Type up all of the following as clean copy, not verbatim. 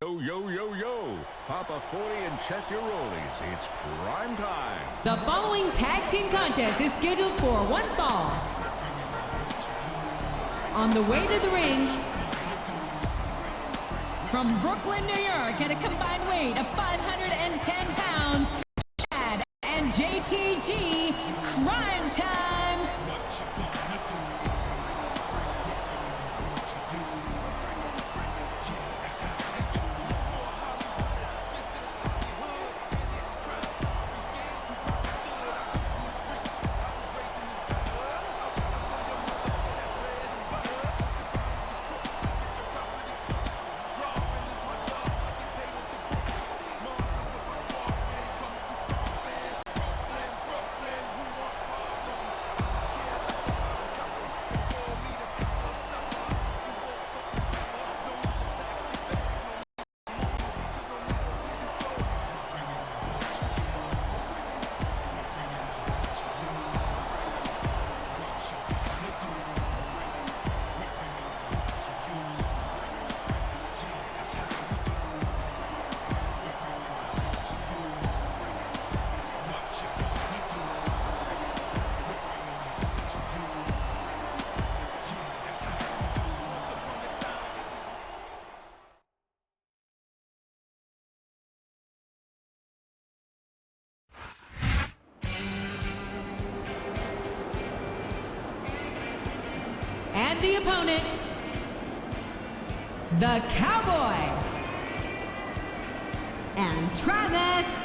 Yo, yo, yo, yo. Pop a 40 and check your rollies. It's Cryme time. The following tag team contest is scheduled for one fall. On the way to the ring, from Brooklyn, New York, at a combined weight of 510 pounds, Chad and JTG, Cryme time. And the opponent, the Cowboy, and Travis.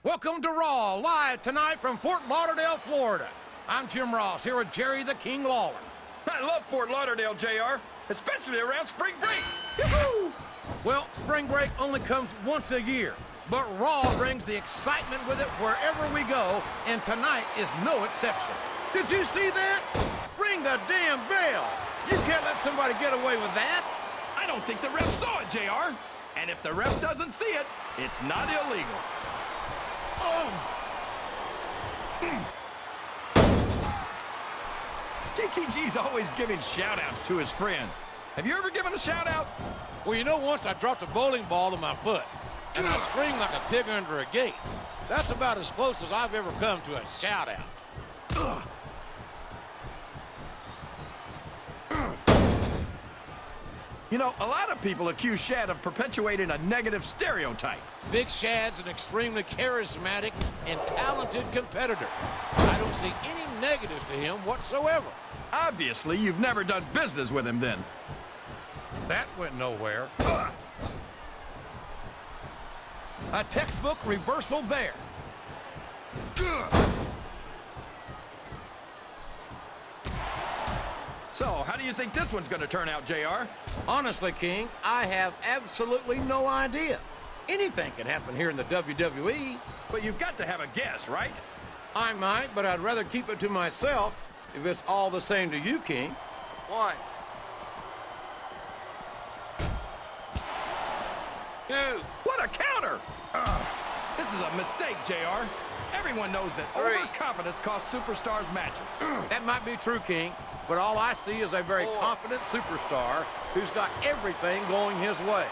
Welcome to Raw, live tonight from Fort Lauderdale, Florida. I'm Jim Ross, here with Jerry the King Lawler. I love Fort Lauderdale, JR, especially around spring break. Yoo-hoo! Well, spring break only comes once a year, but Raw brings the excitement with it wherever we go, and tonight is no exception. Did you see that? Ring the damn bell. You can't let somebody get away with that. I don't think the ref saw it, JR. And if the ref doesn't see it, it's not illegal. JTG's always giving shout-outs to his friends. Have you ever given a shout-out? Well, you know, once I dropped a bowling ball to my foot, and I screamed like a pig under a gate. That's about as close as I've ever come to a shout-out. You know, a lot of people accuse Shad of perpetuating a negative stereotype. Big Shad's an extremely charismatic and talented competitor. I don't see any negatives to him whatsoever. Obviously, you've never done business with him then. That went nowhere. A textbook reversal there. So, how do you think this one's going to turn out, JR? Honestly, King, I have absolutely no idea. Anything can happen here in the WWE. But you've got to have a guess, right? I might, but I'd rather keep it to myself if it's all the same to you, King. 1, 2. What a counter! This is a mistake, JR. Everyone knows that 3. overconfidence costs superstars matches. That might be true, King, but all I see is a very 4. confident superstar who's got everything going his way.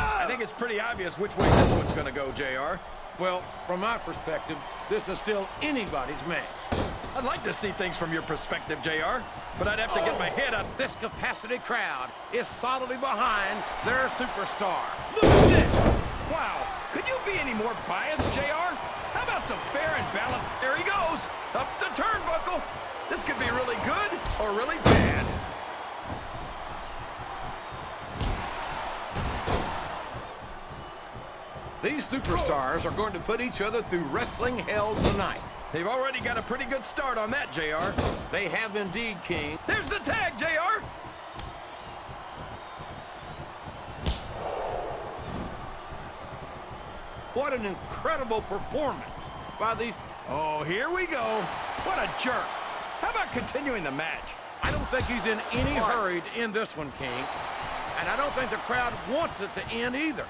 I think it's pretty obvious which way this one's going to go, JR. Well, from my perspective, this is still anybody's match. I'd like to see things from your perspective, JR, but I'd have to get my head up. This capacity crowd is solidly behind their superstar. Look at this! Wow, could you be any more biased, JR? How about some fair and balanced? There he goes, up the turnbuckle. This could be really good or really bad. These superstars are going to put each other through wrestling hell tonight. They've already got a pretty good start on that, JR. They have indeed, King. There's the tag, JR. What an incredible performance by these... Oh, here we go. What a jerk. How about continuing the match? I don't think he's in any hurry to end this one, King. And I don't think the crowd wants it to end either.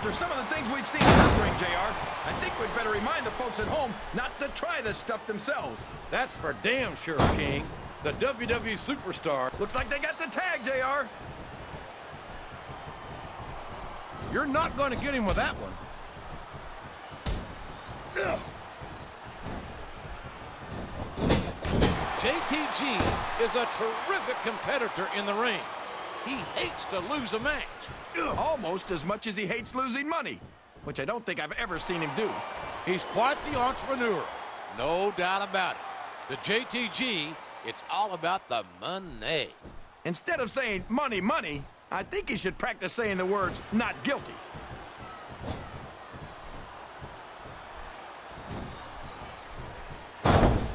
After some of the things we've seen in this ring, JR, I think we'd better remind the folks at home not to try this stuff themselves. That's for damn sure, King. The WWE superstar. Looks like they got the tag, JR. You're not going to get him with that one. JTG is a terrific competitor in the ring. He hates to lose a match. Almost as much as he hates losing money, which I don't think I've ever seen him do. He's quite the entrepreneur, no doubt about it. The JTG, it's all about the money. Instead of saying money, money, I think he should practice saying the words not guilty.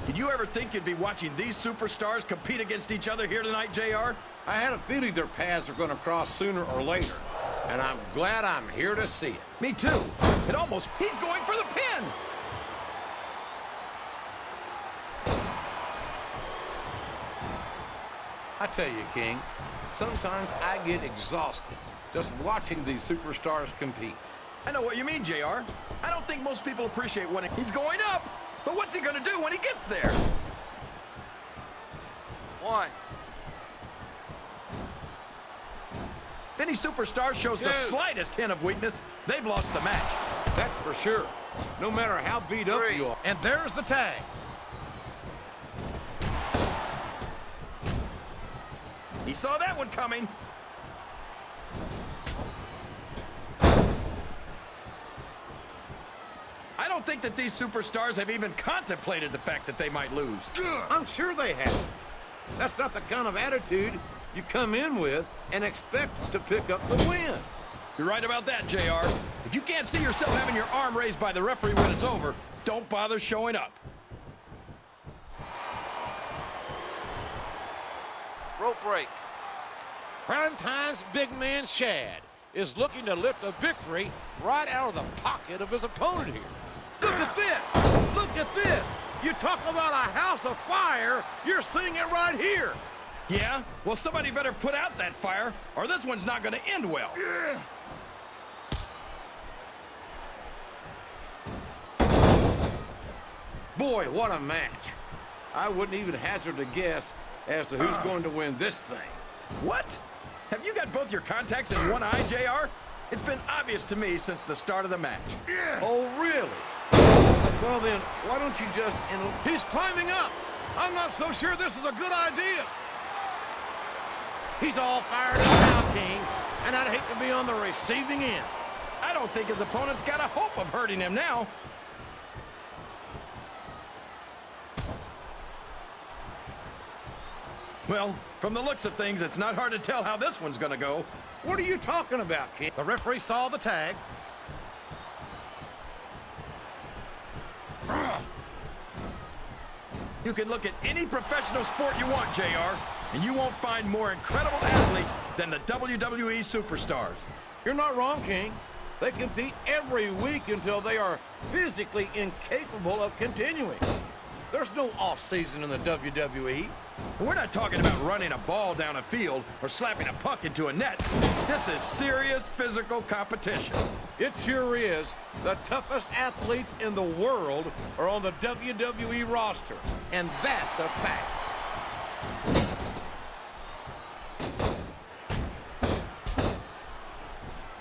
Did you ever think you'd be watching these superstars compete against each other here tonight, JR? I had a feeling their paths are going to cross sooner or later, and I'm glad I'm here to see it. Me too. It almost... He's going for the pin! I tell you, King, sometimes I get exhausted just watching these superstars compete. I know what you mean, JR. I don't think most people appreciate when he's going up. But what's he going to do when he gets there? 1, If any superstar shows the 2. slightest hint of weakness, they've lost the match. That's for sure. No matter how beat up 3. you are. And there's the tag. He saw that one coming. I don't think that these superstars have even contemplated the fact that they might lose. I'm sure they have. That's not the kind of attitude you come in with and expect to pick up the win. You're right about that, JR. If you can't see yourself having your arm raised by the referee when it's over, don't bother showing up. rope break. Primetime's big man Shad is looking to lift a victory right out of the pocket of his opponent here. Look at this! Look at this! You talk about a house of fire, you're seeing it right here! Yeah? Well, somebody better put out that fire, or this one's not going to end well. Boy, what a match. I wouldn't even hazard a guess as to who's going to win this thing. What? Have you got both your contacts in one eye, JR? It's been obvious to me since the start of the match. Oh, really? Well, then, why don't you just... He's climbing up! I'm not so sure this is a good idea. He's all fired up now, King, and I'd hate to be on the receiving end. I don't think his opponent's got a hope of hurting him now. Well, from the looks of things, it's not hard to tell how this one's gonna go. What are you talking about, King? The referee saw the tag. You can look at any professional sport you want, JR, and you won't find more incredible athletes than the WWE superstars. You're not wrong, King. They compete every week until they are physically incapable of continuing. There's no off-season in the WWE. We're not talking about running a ball down a field or slapping a puck into a net. This is serious physical competition. It sure is. The toughest athletes in the world are on the WWE roster, and that's a fact.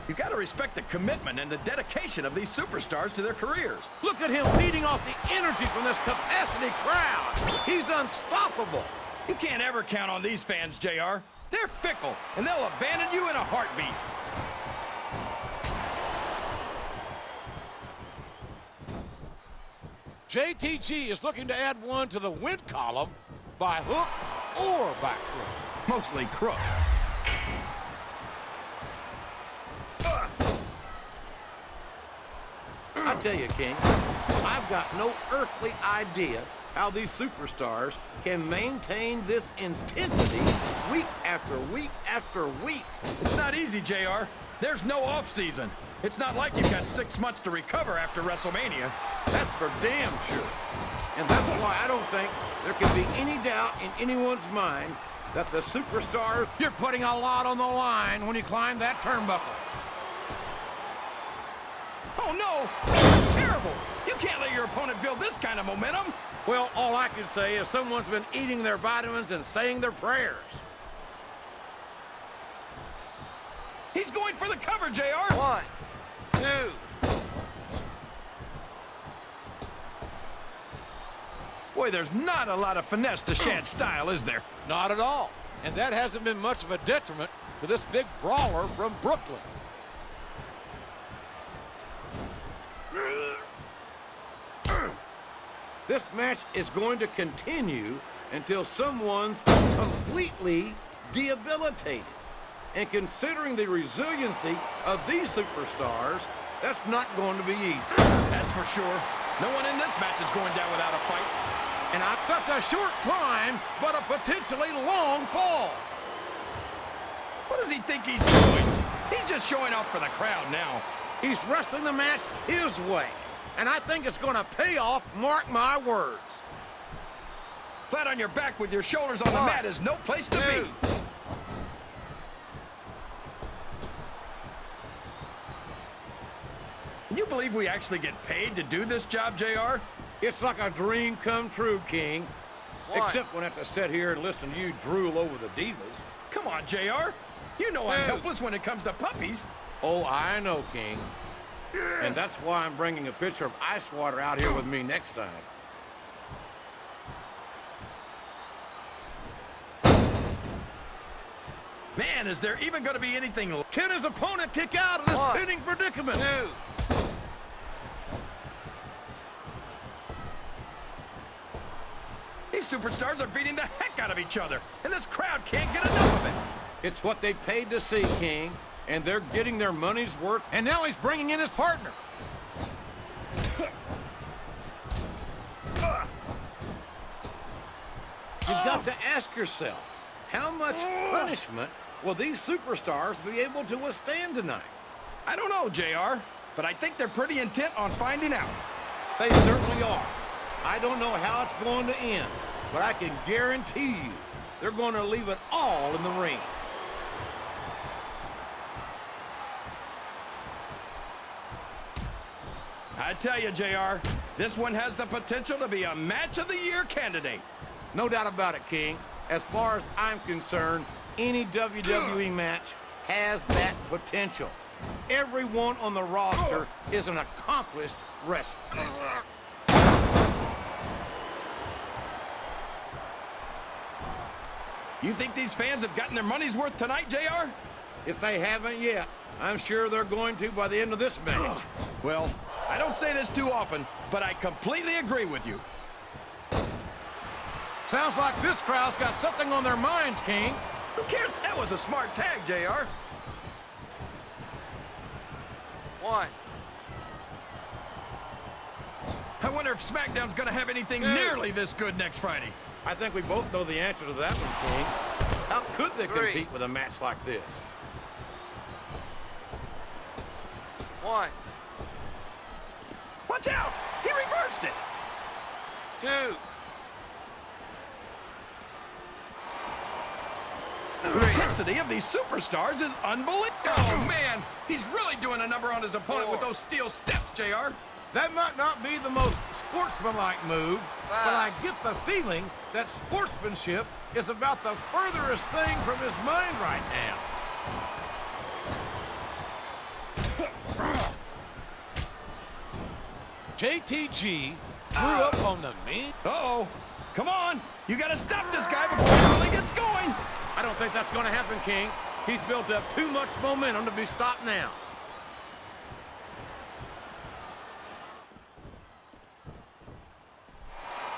You got to respect the commitment and the dedication of these superstars to their careers. Look at him feeding off the energy from this capacity crowd. He's unstoppable. You can't ever count on these fans, JR. They're fickle, and they'll abandon you in a heartbeat. JTG is looking to add one to the win column by hook or by crook. Mostly crook. I tell you, King, I've got no earthly idea how these superstars can maintain this intensity week after week after week. It's not easy, JR. There's no off-season. It's not like you've got 6 months to recover after WrestleMania. That's for damn sure. And that's why I don't think there can be any doubt in anyone's mind that the superstars, you're putting a lot on the line when you climb that turnbuckle. Oh, no! This is terrible! You can't let your opponent build this kind of momentum! Well, all I can say is someone's been eating their vitamins and saying their prayers. He's going for the cover, JR! 1, 2. Boy, there's not a lot of finesse to Shad's style, is there? Not at all. And that hasn't been much of a detriment to this big brawler from Brooklyn. This match is going to continue until someone's completely debilitated. And considering the resiliency of these superstars, that's not going to be easy. That's for sure. No one in this match is going down without a fight. And that's a short climb, but a potentially long fall. What does he think he's doing? He's just showing off for the crowd now. He's wrestling the match his way. And I think it's going to pay off, mark my words. Flat on your back with your shoulders on the mat is no place to be. Can you believe we actually get paid to do this job, JR? It's like a dream come true, King. 1. Except when I have to sit here and listen to you drool over the divas. Come on, JR. You know I'm helpless when it comes to puppies. Oh, I know, King. And that's why I'm bringing a pitcher of ice water out here with me next time. Man, is there even going to be anything? Can his opponent kick out of this 1, pinning predicament? 2. These superstars are beating the heck out of each other, and this crowd can't get enough of it. It's what they paid to see, King. And they're getting their money's worth. And now he's bringing in his partner. You've got to ask yourself, how much punishment will these superstars be able to withstand tonight? I don't know, JR, but I think they're pretty intent on finding out. They certainly are. I don't know how it's going to end, but I can guarantee you they're going to leave it all in the ring. I tell you, JR, this one has the potential to be a match of the year candidate. No doubt about it, King. As far as I'm concerned, any WWE match has that potential. Everyone on the roster is an accomplished wrestler. You think these fans have gotten their money's worth tonight, JR? If they haven't yet, I'm sure they're going to by the end of this match. Well, I don't say this too often, but I completely agree with you. Sounds like this crowd's got something on their minds, King. Who cares? That was a smart tag, JR. 1. I wonder if SmackDown's gonna have anything nearly this good next Friday. I think we both know the answer to that one, King. How could they 3. compete with a match like this? 1. Watch out! He reversed it! 2. The intensity of these superstars is unbelievable. Oh, man. He's really doing a number on his opponent with those steel steps, JR. That might not be the most sportsmanlike move, but I get the feeling that sportsmanship is about the furthest thing from his mind right now. JTG grew up on the mean. Uh-oh. Come on. You got to stop this guy before he really gets going. I don't think that's going to happen, King. He's built up too much momentum to be stopped now.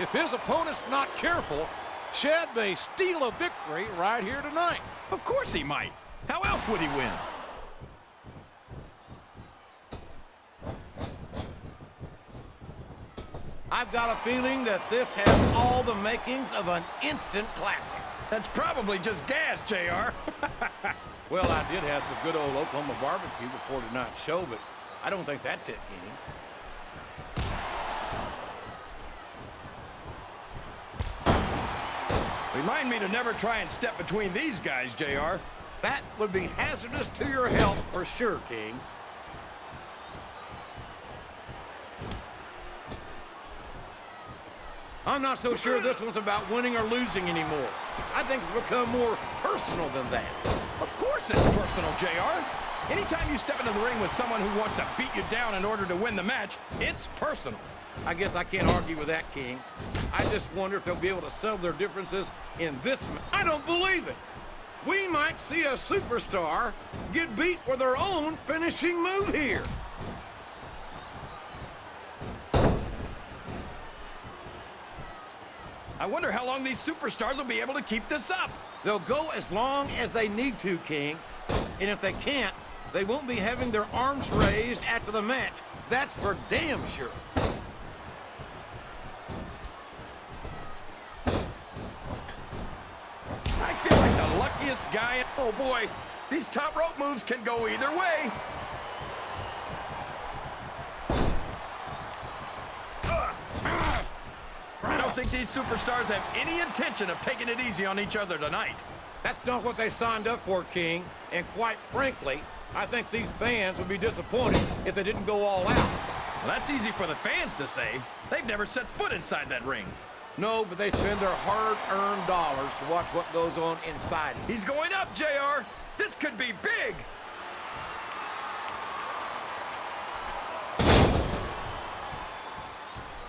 If his opponent's not careful, Shad may steal a victory right here tonight. Of course he might. How else would he win? I've got a feeling that this has all the makings of an instant classic. That's probably just gas, JR. Well, I did have some good old Oklahoma barbecue before tonight's show, but I don't think that's it, King. Remind me to never try and step between these guys, JR. That would be hazardous to your health for sure, King. I'm not so sure this one's about winning or losing anymore. I think it's become more personal than that. Of course it's personal, JR. Anytime you step into the ring with someone who wants to beat you down in order to win the match, it's personal. I guess I can't argue with that, King. I just wonder if they'll be able to settle their differences in this match. I don't believe it. We might see a superstar get beat with their own finishing move here. I wonder how long these superstars will be able to keep this up. They'll go as long as they need to, King. And if they can't, they won't be having their arms raised after the match. That's for damn sure. I feel like the luckiest guy. Oh boy, these top rope moves can go either way. I don't think these superstars have any intention of taking it easy on each other tonight. That's not what they signed up for, King. And quite frankly, I think these fans would be disappointed if they didn't go all out. Well, that's easy for the fans to say. They've never set foot inside that ring. No, but they spend their hard-earned dollars to watch what goes on inside it. He's going up, JR. This could be big.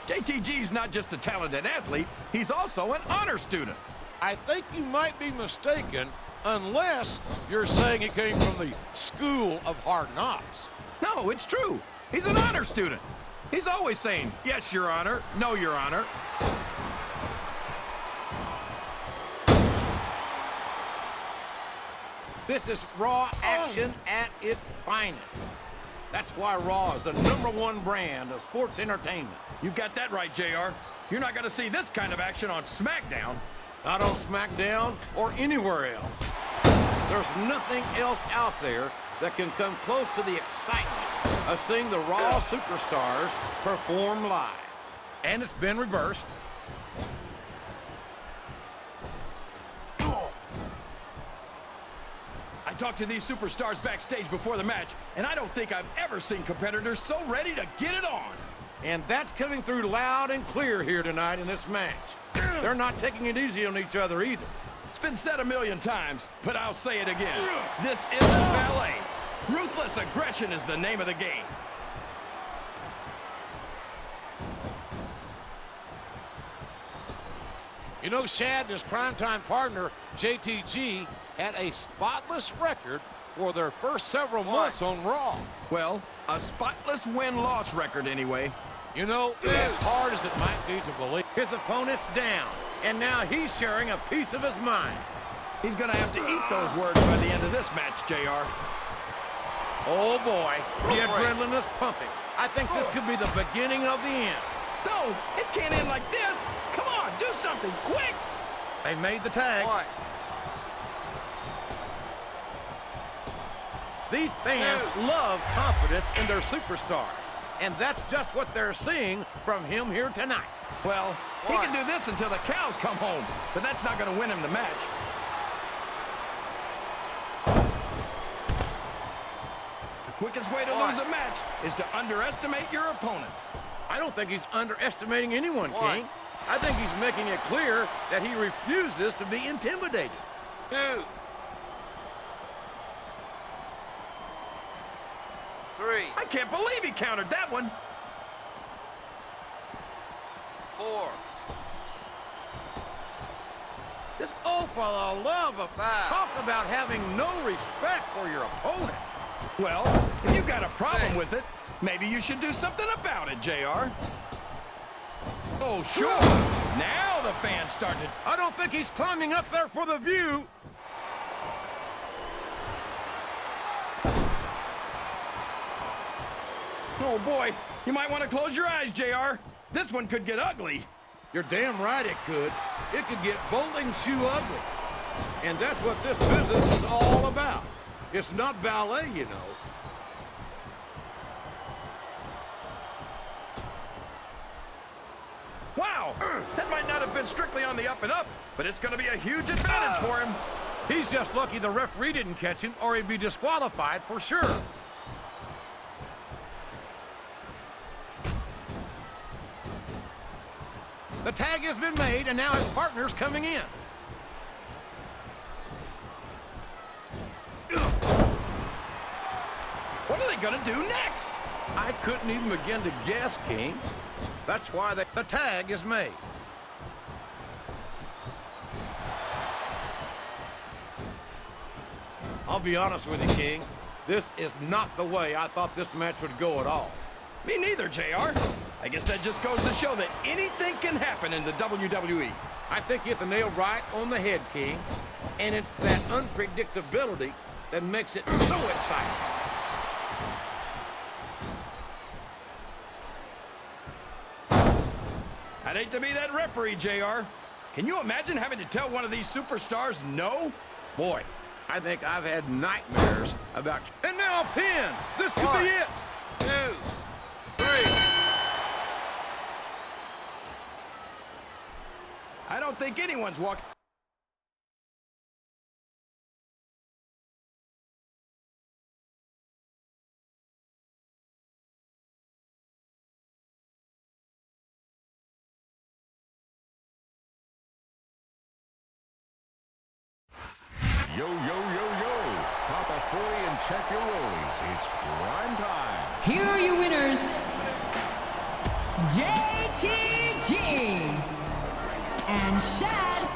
JTG's not just a talented athlete, he's also an honor student. I think you might be mistaken unless you're saying he came from the school of hard knocks. No, it's true. He's an honor student. He's always saying, yes, Your Honor, no, Your Honor. This is Raw action at its finest. That's why Raw is the #1 brand of sports entertainment. You got that right, JR. You're not going to see this kind of action on SmackDown. Not on SmackDown or anywhere else. There's nothing else out there that can come close to the excitement of seeing the Raw superstars perform live. And it's been reversed. I talked to these superstars backstage before the match, and I don't think I've ever seen competitors so ready to get it on. And that's coming through loud and clear here tonight in this match. They're not taking it easy on each other either. It's been said a million times, but I'll say it again. This isn't ballet. Ruthless aggression is the name of the game. You know, Shad and his primetime partner, JTG, had a spotless record for their first several months on Raw. Well, a spotless win-loss record anyway. You know, as hard as it might be to believe, his opponent's down, and now he's sharing a piece of his mind. He's gonna have to eat those words by the end of this match, JR. Oh boy, the adrenaline is pumping. I think this could be the beginning of the end. No, it can't end like this. Come on, do something, quick! They made the tag. 1, These fans love confidence in their superstars, and that's just what they're seeing from him here tonight. Well, he can do this until the cows come home, but that's not gonna win him the match. The quickest way to lose a match is to underestimate your opponent. I don't think he's underestimating anyone, King. I think he's making it clear that he refuses to be intimidated. 2, 3, I can't believe he countered that one. 4, This, oh, for the love of... 5. Talk about having no respect for your opponent. Well, if you got a problem 6. with it, maybe you should do something about it, JR. Oh, sure. Now the fans started. I don't think he's climbing up there for the view. Oh, boy. You might want to close your eyes, JR. This one could get ugly. You're damn right it could. It could get bowling shoe ugly. And that's what this business is all about. It's not ballet, you know. Wow, that might not have been strictly on the up and up, but it's going to be a huge advantage for him. He's just lucky the referee didn't catch him, or he'd be disqualified for sure. The tag has been made, and now his partner's coming in. What are they going to do next? I couldn't even begin to guess, King. That's why the tag is made. I'll be honest with you, King. This is not the way I thought this match would go at all. Me neither, JR. I guess that just goes to show that anything can happen in the WWE. I think you hit the nail right on the head, King. And it's that unpredictability that makes it so exciting. I'd hate to be that referee, JR. Can you imagine having to tell one of these superstars no? Boy, I think I've had nightmares about... And now a pin! This could be it! 2, 3. I don't think anyone's walking... Yo, yo, yo, yo. Pop a 40 and check your rollies. It's Cryme time. Here are your winners, JTG and Shad